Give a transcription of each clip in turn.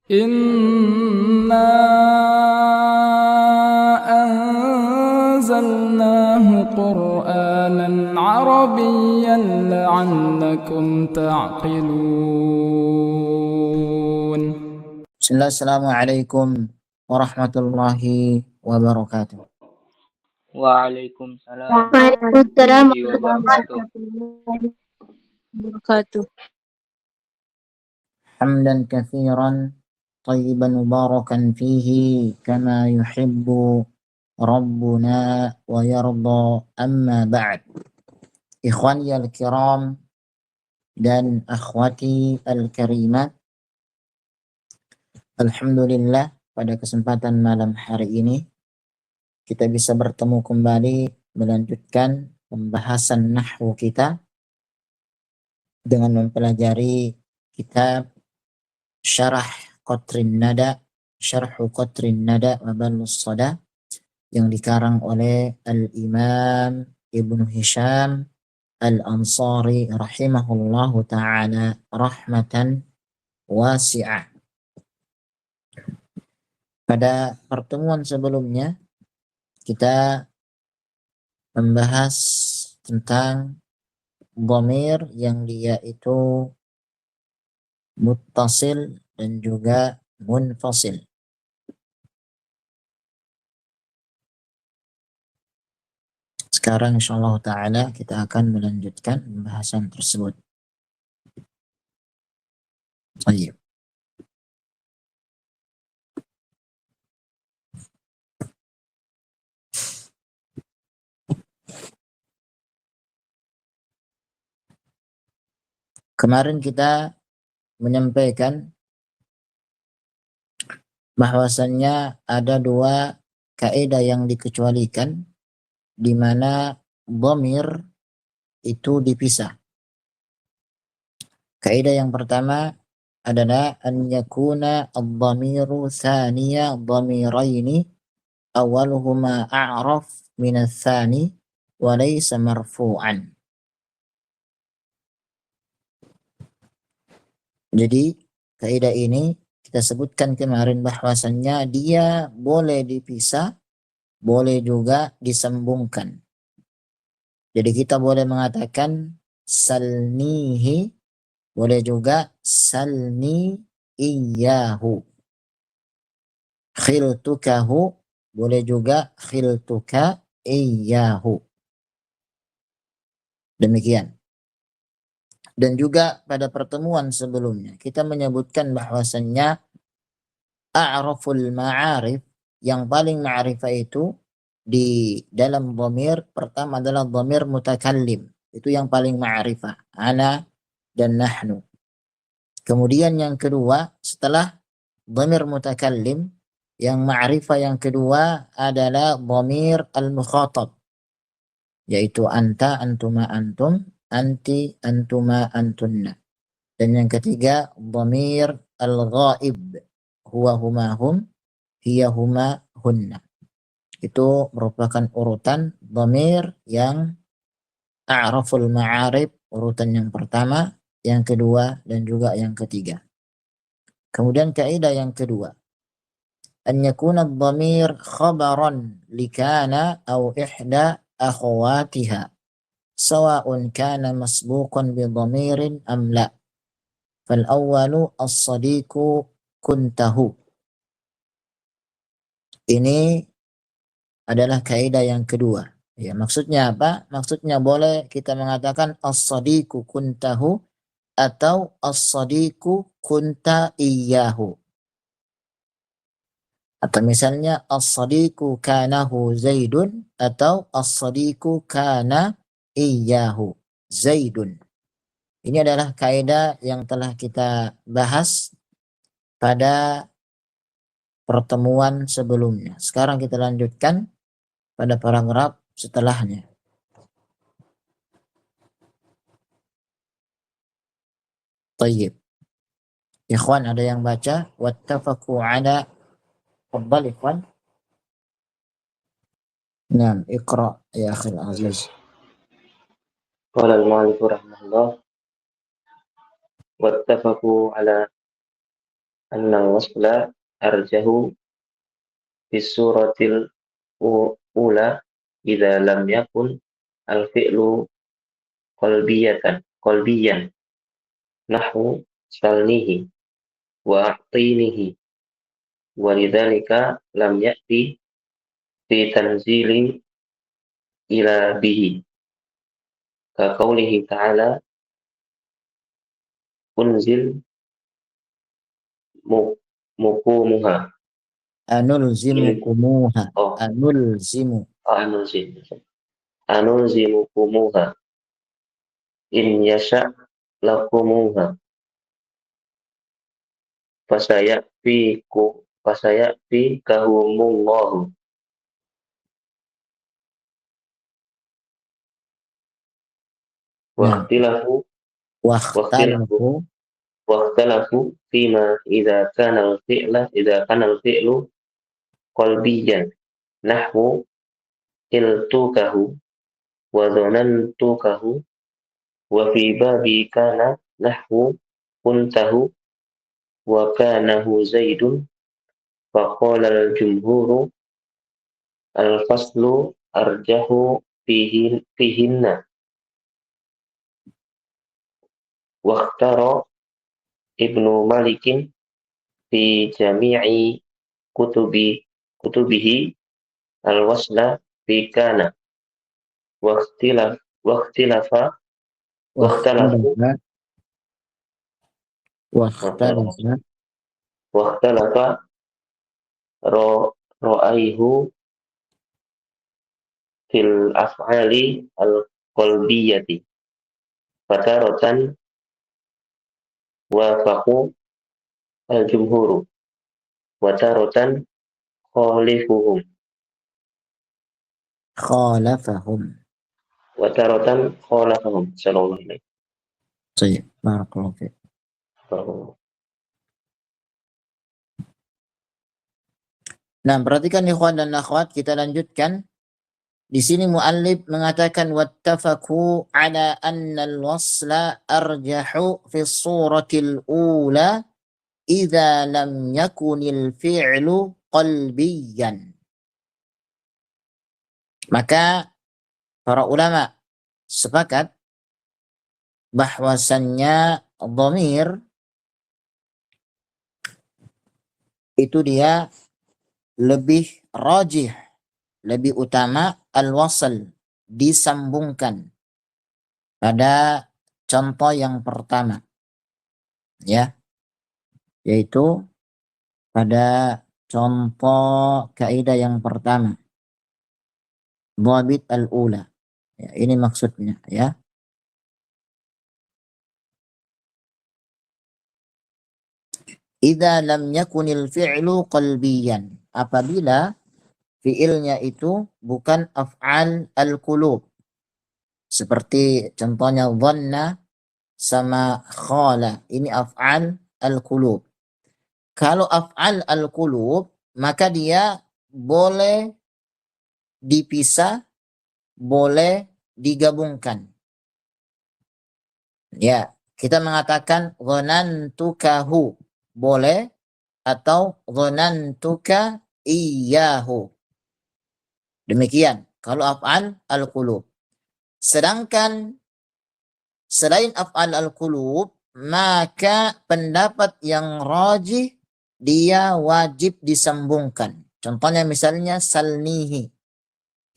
إنا أنزلناه قرآنا عربيا لعلكم تعقلون. بسم الله. السلام عليكم ورحمة الله وبركاته. Waalaikumsalam Waalaikumsalam warahmatullahi wabarakatuh. warahmatullahi wabarakatuh. حمدا كثيرا طيبا مباركا فيه كما يحب ربنا ويرضى. أما بعد، إخواني الكرام dan akhwati al-karimat, alhamdulillah pada kesempatan malam hari ini kita bisa bertemu kembali melanjutkan pembahasan nahwu kita dengan mempelajari kitab Syarah Qatrin Nada, Syarhu Qatrin Nada wa Balus Sada yang dikarang oleh Al-Imam Ibnu Hisham Al-Ansari rahimahullahu ta'ala rahmatan wasi'ah. Pada pertemuan sebelumnya kita membahas tentang dhamir yang dia itu muttasil dan juga munfasil. Sekarang insyaallah ta'ala kita akan melanjutkan pembahasan tersebut. Baik. Kemarin kita menyampaikan bahwasannya ada dua kaidah yang dikecualikan di mana dhamir itu dipisah. Kaidah yang pertama adalah an yakuna ad-dhamiru thaniya dhamiraini awaluhuma a'raf min ats-tsani wa laysa marfu'an. Jadi kaidah ini kita sebutkan kemarin bahwasannya dia boleh dipisah, boleh juga disambungkan. Jadi kita boleh mengatakan salnihi, boleh juga salni iyyahu. Khiltukahu, boleh juga khiltuka iyyahu. Demikian. Dan juga pada pertemuan sebelumnya kita menyebutkan bahwasannya a'raful ma'arif, yang paling ma'rifah itu di dalam dhamir pertama adalah dhamir mutakallim. Itu yang paling ma'rifah, ana dan nahnu. Kemudian yang kedua setelah dhamir mutakallim, yang ma'rifah yang kedua adalah dhamir al-mukhatab, yaitu anta, antuma, antum, anti, antuma, antunna. Dan yang ketiga dhamir al-ghaib, huwa, huma, hum, hiya, huma, hunna. Itu merupakan urutan dhamir yang a'raful ma'arif, urutan yang pertama, yang kedua, dan juga yang ketiga. Kemudian kaidah yang kedua, an yakuna ad-dhamir khabaran likana aw ihda akhawatiha sawa'un kana masbuqan bi dhamirin am la. Fal awwalu as-sadiqu kuntahu. Ini adalah kaidah yang kedua. Ya, maksudnya apa? Maksudnya boleh kita mengatakan as-sadiqu kuntahu atau as-sadiqu kunta iyyahu. Atau misalnya as-sadiqu kanahu Zaidun atau as-sadiqu kana iyyahu Zaidun. Ini adalah kaidah yang telah kita bahas pada pertemuan sebelumnya. Sekarang kita lanjutkan pada paragraf setelahnya. Tayyib. Ikhwan, ada yang baca wattafaqu ala. Tafadhal ikhwan. Naam, iqra ya akhil aziz. Qala al-mu'allif rahimahullah wattafaqu ala Annal wasla arjahu bisuratil ula idza lam yakun al-fi'lu qalbiyan nahwu salnihi wa a'tinihi walidzalika lam ya'ti fi tanzili ila bihi ka qaulihi ta'ala unzil mukumuha Anulzimukumuha. oh Anulzimu. anulzimukumuha in yasha lakumuha fasayakfi kahumullahu Nah, waqtilafu wakhtalafu. fima idza kana al-fi'lu qalbiyan nahwu iltukahu wa dhanantukahu wa fi babi kana nahwu kuntahu wa kanahu zaidun faqala al-jumhuru al-faslu arjahu fihinna waqtara Ibnu Malikin fi jami'i kutubihi al-wasla fi kana waqtilafu Wakhtalafa. Wakhtalafa. waqtalafa ra'aihu fil af'ali al-qalbiyati fataratan wafaqu al-jumhuru wa taratan khalifuhum Khalafahum. sallallahu alaihi Baik. Barakallahu fiik. wasallam. Nah, perhatikan ikhwan dan akhwat, kita lanjutkan. Di sini muallif mengatakan wattafaqu ala anna al-wasla arjahu fi suratil ula idza lam yakunil fi'lu qalbiyan. Maka para ulama sepakat bahwasannya dhamir itu dia lebih rajih, lebih utama al-wasl, disambungkan pada contoh yang pertama, ya, yaitu pada contoh kaidah yang pertama, dhabit al-ula, ya, ini maksudnya, ya. Idza lam yakunil fi'lu qalbiyan, apabila fi'ilnya itu bukan af'al al-qulub, seperti contohnya dhanna sama khala, ini af'al al-qulub. Kalau af'al al-qulub maka dia boleh dipisah, boleh digabungkan. Ya, kita mengatakan dhanantukahu boleh, atau dhanantuka iyyahu. Demikian kalau af'al al-qulub. Sedangkan selain af'al al-qulub, maka pendapat yang rajih dia wajib disambungkan. Contohnya misalnya salnihi.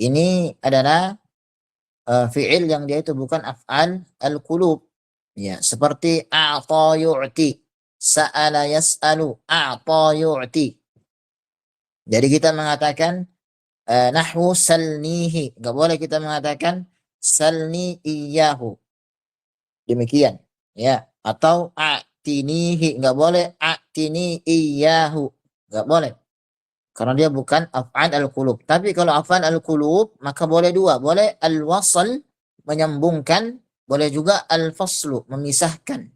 Ini adalah fi'il yang dia itu bukan af'al al-qulub. Ya, seperti a'ta yu'ti, sa'ala yas'alu, a'ta yu'ti. Jadi kita mengatakan nahwu salnihi, enggak boleh kita mengatakan salni iyyahu. Demikian, ya. Atau a'tinihi, enggak boleh a'tini iyyahu, enggak boleh. Karena dia bukan af'al al-qulub. Tapi kalau af'al al-qulub maka boleh dua, boleh al-wasl menyambungkan, boleh juga al-faslu memisahkan.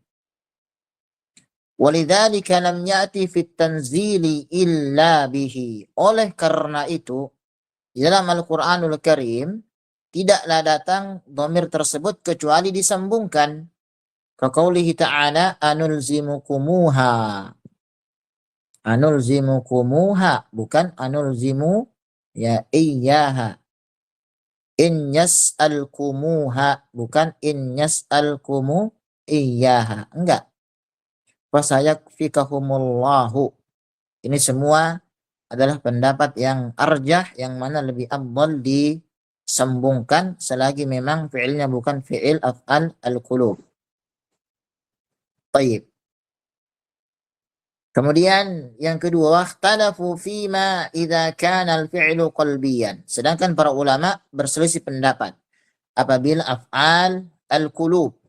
Walidzalika lam ya'ti fit tanzili illa bihi. Oleh karena itu di dalam Al-Qur'anul Karim tidaklah datang dhamir tersebut kecuali disambungkan. Kaqaulihi ta'ala anulzimukumuha. Anulzimukumuha, bukan anulzimu ya iyyaha. In yas'alkumuha, bukan in yas'alkumu iyyaha. Enggak. Fasayakfikahumullahu. Ini semua adalah pendapat yang arjah, yang mana lebih afdal disambungkan selagi memang fi'ilnya bukan fi'il af'al al-qulub. Baik. Kemudian yang kedua, wakhtalafu fima idza kana al-fi'lu qalbiyan. Sedangkan para ulama berselisih pendapat apabila af'al al-qulub.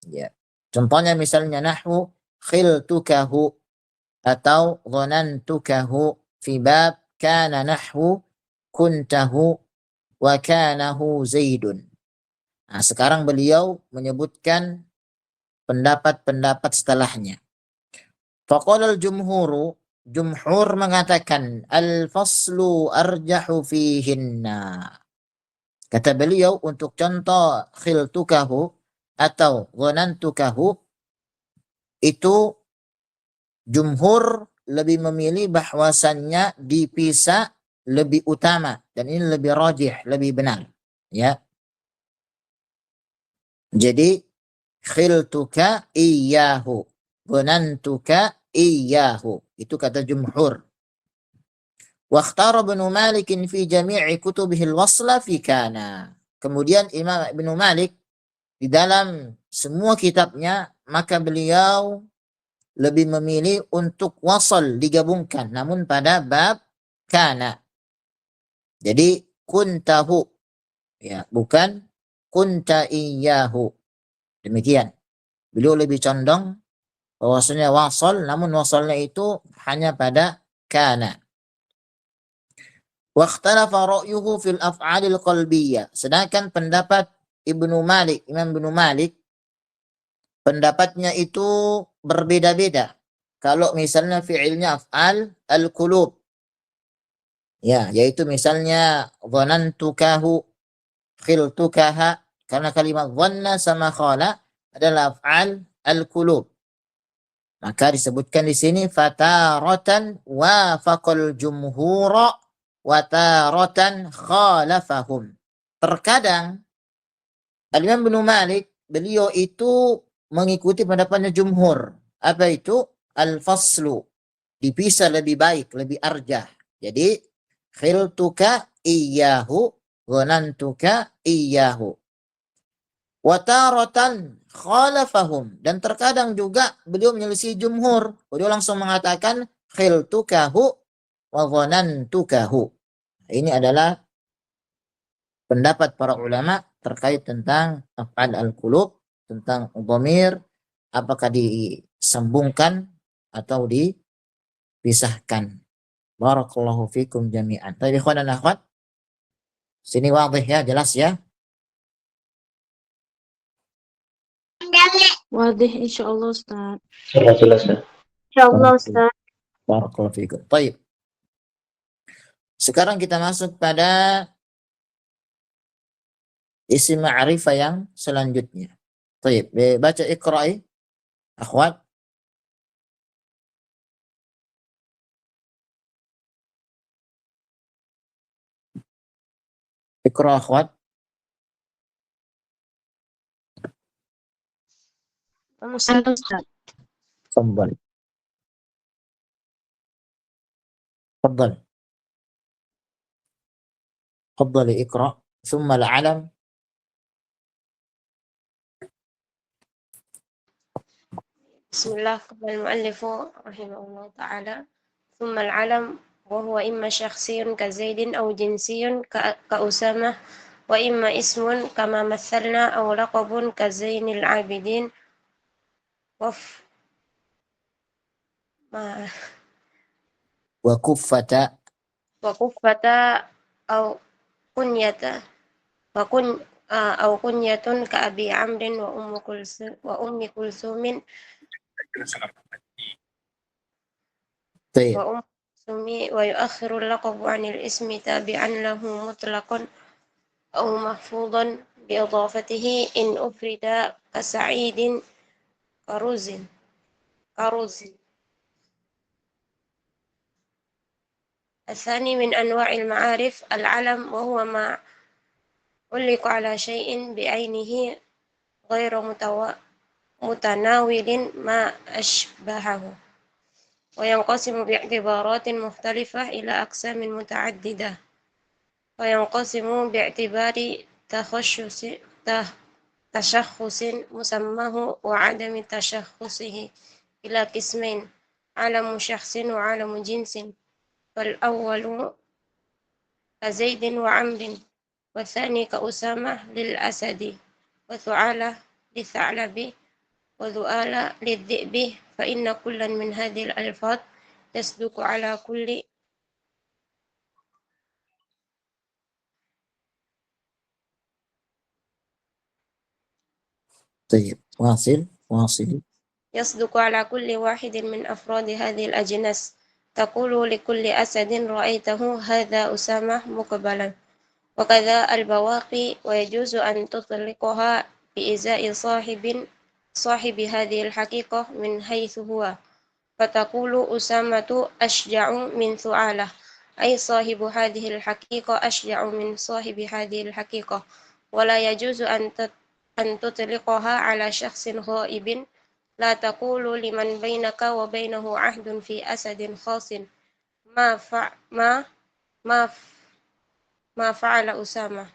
Ya. Contohnya misalnya nahwu khiltukahu atau dhanantukahu fi bab kana nahwu kuntahu wa kanahu zaidun. Nah, sekarang beliau menyebutkan pendapat-pendapat setelahnya. Faqala al-jumhur mengatakan al-faslu arjahu fihinna. Kata beliau untuk contoh khiltukahu atau dhanantukahu itu jumhur lebih memilih bahwasannya dipisah lebih utama dan ini lebih rajih, lebih benar, ya. Jadi khiltuka iyyahu, dhanantuka iyyahu, itu kata jumhur. Wa ikhtara Ibnu Malik fi jami'i kutubihi al-wasla fi kana. Kemudian Imam Ibnu Malik di dalam semua kitabnya maka beliau lebih memilih untuk wasal digabungkan namun pada bab kana. Jadi kuntahu, ya, bukan kunta iyyahu. Demikian. Beliau lebih condong bahwasanya wasal namun wasalnya itu hanya pada kana. Wa ikhtalafa ra'yuhu fil af'alil qalbiyyah. Sedangkan pendapat Ibnu Malik, Imam Ibnu Malik, pendapatnya itu berbeda-beda. Kalau misalnya fi'ilnya af'al al-qulub, ya, yaitu misalnya dhanantukahu, khiltukaha, karena kalimat dhanna sama khala adalah af'al al-qulub. Maka disebutkan di sini fataratan wafaqal jumhura wa taratan khalafahum. Terkadang Al-Imam Ibnu Malik beliau itu mengikuti pendapatnya jumhur. Apa itu? Al-faslu. Dipisah lebih baik, lebih arjah. Jadi khiltuka iyyahu, dhanantuka iyyahu. Wa taratan khalafahum, dan terkadang juga beliau menyelisih jumhur. Beliau langsung mengatakan khiltukahu wa dhanantukahu. Ini adalah pendapat para ulama terkait tentang af'al al-qulub, tentang dhamir apakah disambungkan atau dipisahkan. Barakallahu fikum jami'an. Tapi ikhwan dan akhwat, sini wadih ya, jelas ya? Wadih insyaallah Ustaz. Jelas ya. Insyaallah Ustaz. Barakallahu fikum. Baik. Sekarang kita masuk pada isim ma'rifah yang selanjutnya. Baik, baca iqra'i akhwat. Iqra akhwat. Ustaz. تفضل تفضل تفضل اقرأ ثم العلم. بسم الله. قال المؤلف رحمه الله تعالى: ثم العلم وهو إما شخصي كزيد أو جنسي كأسامة، وإما اسم كما مثلنا، أو لقب كزين العابدين وكفة وكفة أو كنية أو كنية كأبي عمرو وأم كلثوم طيب. وأم كلثوم، ويؤخر اللقب عن الاسم تابعا له مطلقا أو محفوظا بإضافته إن أفرد كسعيد كرز. الثاني من أنواع المعارف العلم وهو ما علق على شيء بعينه غير متناول ما أشبهه وينقسم باعتبارات مختلفة إلى أقسام متعددة وينقسم باعتبار تخصص تشخص مسماه وعدم تشخصه إلى قسمين علم شخص وعلم جنس فالأول كزيد وعمر والثاني كأسامة للأسد وثعالة للثعلب وذؤالة للذئب فإن كلا من هذه الألفاظ تصدق على كل طيب واصل. يصدق على كل واحد من أفراد هذه الأجناس تقول لكل أسد رأيته هذا أسامة مقبلا وكذا البواقي ويجوز أن تطلقها بإزاء صاحب هذه الحقيقة من حيث هو فتقول أسامة أشجع من ثعالة أي صاحب هذه الحقيقة أشجع من صاحب هذه الحقيقة ولا يجوز أن تطلقها على شخص غائب لا تقول لمن بينك وبينه عهد في أسد خاص ما فع ما ما ما فعل أسامة.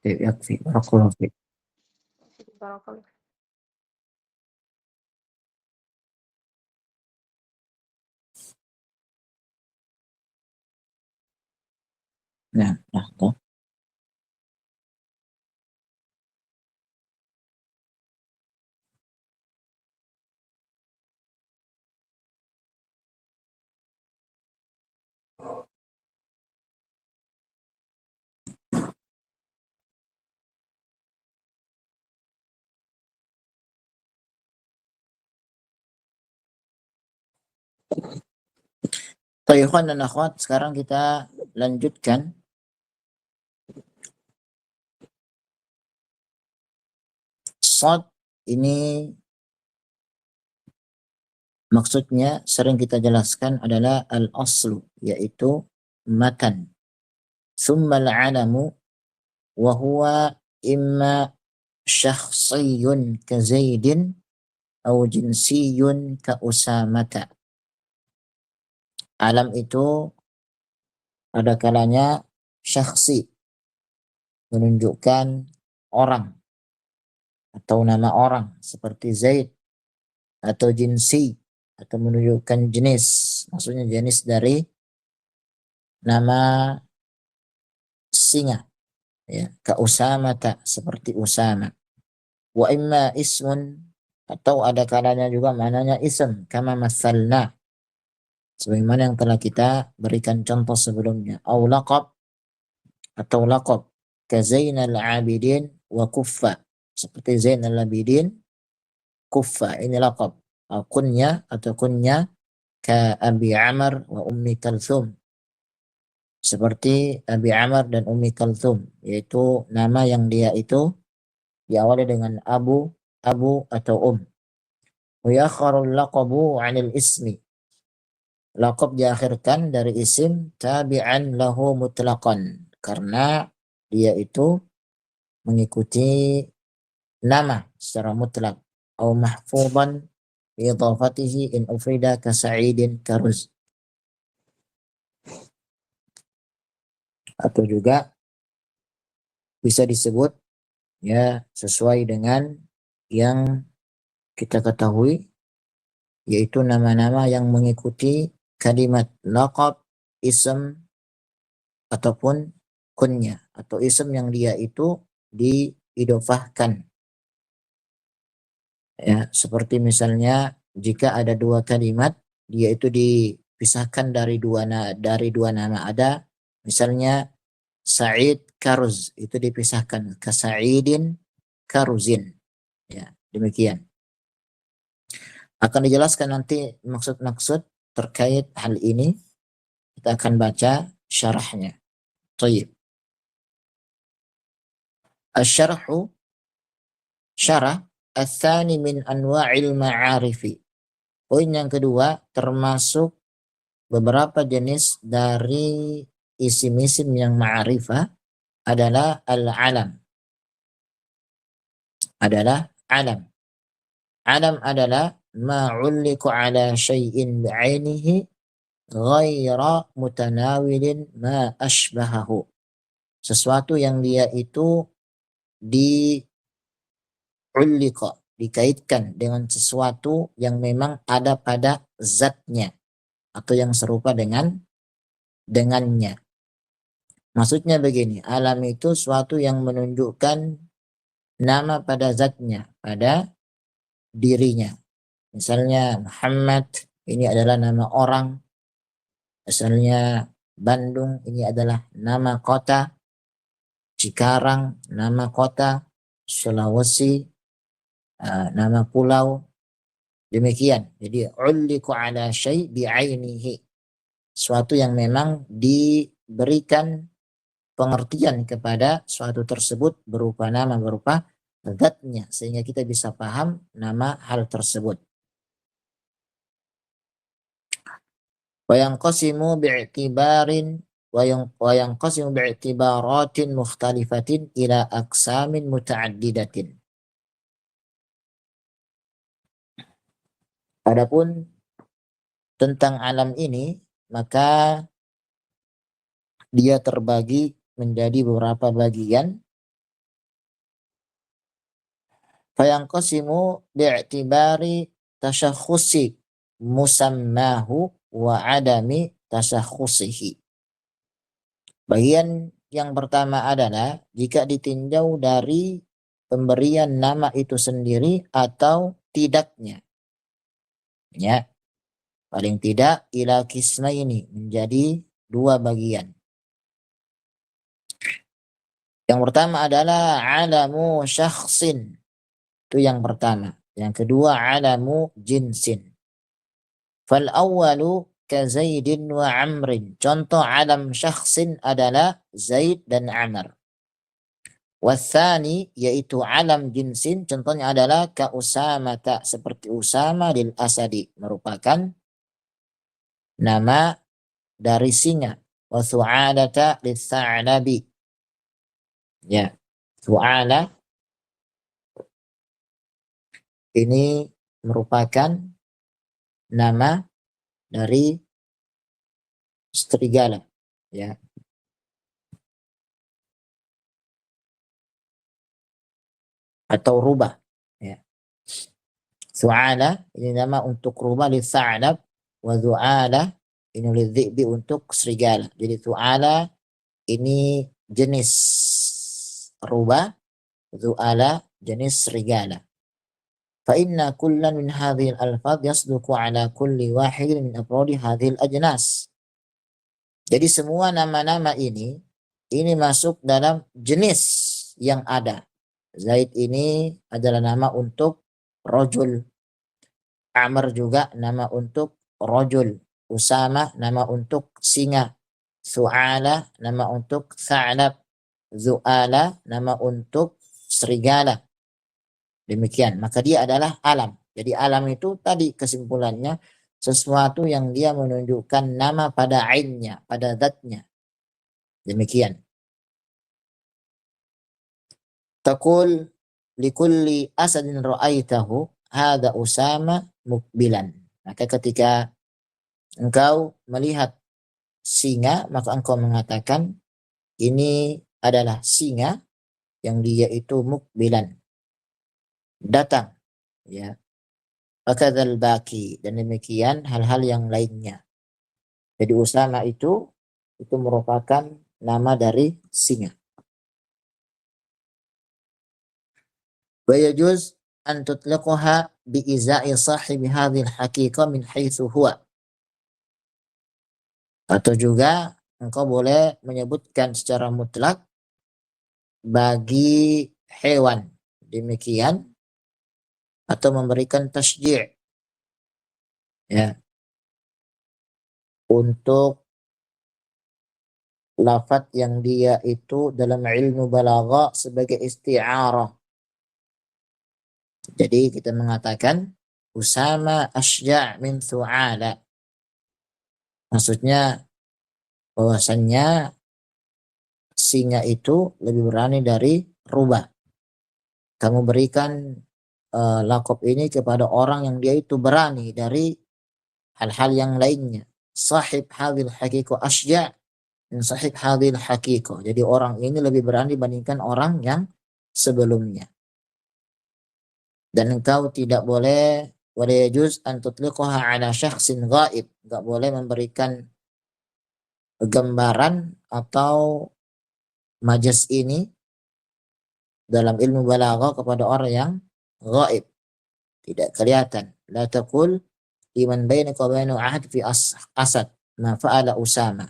طيب يكفي، بارك الله فيك. بارك الله. نعم لحظة. Baik, ikhwan dan akhwat, sekarang kita lanjutkan shad. Ini maksudnya sering kita jelaskan adalah al-aslu, yaitu matan. Thumma al-alamu wa huwa imma syakhsiyun ka Zaidin atau jinsiyun ka Usamata. Alam itu ada kalanya syakhsi, menunjukkan orang atau nama orang seperti Zaid, atau jinsi atau menunjukkan jenis, maksudnya jenis dari nama singa, ya, ka Usamata seperti Usama. Wa imma ismun, atau ada kalanya juga maknanya ism, kama mathalna, sebagaimana yang telah kita berikan contoh sebelumnya. Au laqab, atau laqab, ka Zainal Abidin wa Kuffa, seperti Zainal Abidin, Kuffa, ini laqab. Kunya atau kunya ka Abi Amr wa Ummi Kalthum, seperti Abi Amr dan Ummi Kalthum, yaitu nama yang dia itu diawali dengan Abu atau Wa yakharul laqabu 'anil ismi, laqab diakhirkan dari isim tabi'an lahu mutlaqan, karena dia itu mengikuti nama secara mutlak. Au mahfudan bi idhafatihi in ufrida ka Sa'idin karuz, atau juga bisa disebut ya sesuai dengan yang kita ketahui, yaitu nama-nama yang mengikuti kalimat laqab, ism, ataupun kunya, atau ism yang dia itu diidofahkan. Ya, seperti misalnya jika ada dua kalimat, dia itu dipisahkan dari dua nama. Ada misalnya Sa'id Karuz, itu dipisahkan ke Sa'idin Karuzin. Ya, demikian. Akan dijelaskan nanti maksud-maksud terkait hal ini. Kita akan baca syarahnya. Tayyib. Asy-syarhu, syarah, ats-tsani min anwa'il ma'arifi. Poin yang kedua termasuk beberapa jenis dari isim-isim yang ma'rifah adalah al-alam. Adalah alam. Alam adalah ma'ulliku ala syai'in bi'ainihi ghaira mutanawilin ma ashbahahu. Sesuatu yang dia itu diullika, dikaitkan dengan sesuatu yang memang ada pada zatnya atau yang serupa dengannya. Maksudnya begini, alam itu suatu yang menunjukkan nama pada zatnya, pada dirinya. Misalnya Muhammad, ini adalah nama orang. Misalnya Bandung, ini adalah nama kota. Cikarang, nama kota. Sulawesi, nama pulau. Demikian. Jadi ulliku ala syai' bi'ainihi. Suatu yang memang diberikan pengertian kepada suatu tersebut berupa nama, berupa zatnya, sehingga kita bisa paham nama hal tersebut. Wa yanqasimu bi'tibarin wa yanqasimu bi'tibaratin mukhtalifatin ila aqsamin muta'addidatin. Adapun tentang alam ini, maka dia terbagi menjadi beberapa bagian. Fayanqasimu bi'tibari tasyakhusi musammahu wa adami tasyakhusihi. Bagian yang pertama adalah jika ditinjau dari pemberian nama itu sendiri atau tidaknya. Ya, paling tidak ila kismaini, menjadi dua bagian. Yang pertama adalah alamu syakhsin. Itu yang pertama. Yang kedua alamu jinsin. Fal awwalu ka Zaidin wa Amrin. Contoh alam syakhsin adalah Zaid dan Amr. Wathani yaitu alam jinsin, contohnya adalah ka Usamata, seperti Usama lil Asadi, merupakan nama dari singa. Wa Thu'alata lil Tha'labi. Ya, Thu'ala ini merupakan nama dari serigala, ya. Atau rubah, ya. Thu'ala ini nama untuk rubah, li Tha'lab, wa Thu'ala ini li Dhi'bi untuk serigala. Jadi Thu'ala ini jenis rubah, Thu'ala jenis serigala. فإن كل من هذه الألفاظ يصدق على كل واحد من أفراد هذه الأجناس. Jadi semua nama-nama ini masuk dalam jenis yang ada. Zaid ini adalah nama untuk rojul. Amr juga nama untuk rojul. Usama nama untuk singa. Thu'ala nama untuk tha'lab. Zu'ala nama untuk serigala. Demikian, maka dia adalah alam. Jadi alam itu tadi kesimpulannya sesuatu yang dia menunjukkan nama pada ainnya, pada zatnya. Demikian. Taqul likulli asadin ra'aitahu hadha Usama mukbilan. Maka ketika engkau melihat singa, maka engkau mengatakan ini adalah singa yang dia itu mukbilan, datang, ya. Fakadzal baki, dan demikian hal-hal yang lainnya. Jadi Usama itu merupakan nama dari singa. Wa yajuz an tutliqaha bi iza'i sahibi hadhil haqiqah min haitsu huwa. Atau juga engkau boleh menyebutkan secara mutlak bagi hewan demikian, atau memberikan tasjih, ya, untuk lafaz yang dia itu dalam ilmu balagha sebagai isti'arah. Jadi kita mengatakan Usama asja' min Thu'ala. Maksudnya bahwasannya singa itu lebih berani dari rubah. Kamu berikan lakop ini kepada orang yang dia itu berani dari hal-hal yang lainnya. Sahib hadil hakiko asja' min sahib hadil hakiko. Jadi orang ini lebih berani dibandingkan orang yang sebelumnya. Dan engkau tidak boleh wala yajuz an tutliqaha ala syakhsin ghaib. Enggak boleh memberikan gambaran atau majas ini dalam ilmu balaghah kepada orang yang ghaib, tidak kelihatan. La taqul liman bainaka wa bainahu ahad fi asad ma fa'ala Usama.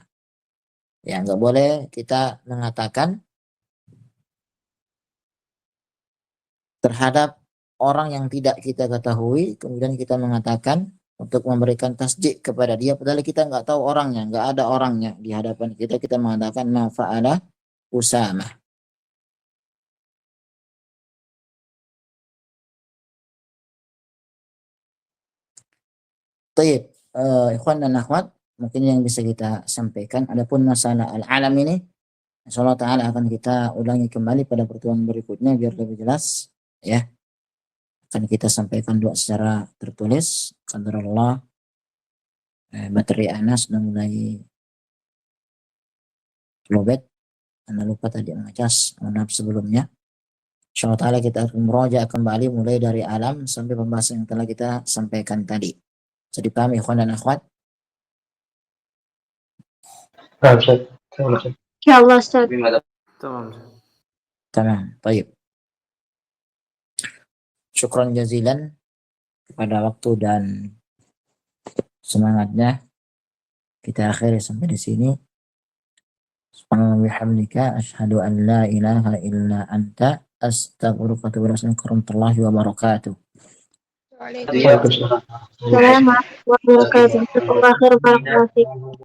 Ya, enggak boleh kita mengatakan terhadap orang yang tidak kita ketahui, kemudian kita mengatakan untuk memberikan tasdik kepada dia, padahal kita nggak tahu orangnya, nggak ada orangnya di hadapan kita, kita mengatakan ma fa'ala Usama. Baik, ikhwan dan akhwat, mungkin yang bisa kita sampaikan. Adapun masalah al-alam ini, insyaallah taala akan kita ulangi kembali pada pertemuan berikutnya biar lebih jelas, ya. Akan kita sampaikan doa secara tertulis. Qadarullah, baterai Ana sudah mulai lowbat. Anda lupa tadi mengecas, mohon maaf sebelumnya. Insyaallah taala kita akan meroja kembali mulai dari alam sampai pembahasan yang telah kita sampaikan tadi. Jadi paham ikhwan dan akhwat? Paham, Ustaz. Paham, Ustaz. Insyaallah Ustaz. Tamam, baik. Syukran jazilan kepada waktu dan semangatnya. Kita akhiri sampai di sini. Subhanallah bihamdika asyhadu an la ilaha illa anta astaghfiruka wa atubu ilaik. Warahmatullahi wabarakatuh. Waalaikumsalam. Waalaikumsalam. Assalamualaikum warahmatullahi wabarakatuh. Jazakallahu khairan, barakallahu fiik.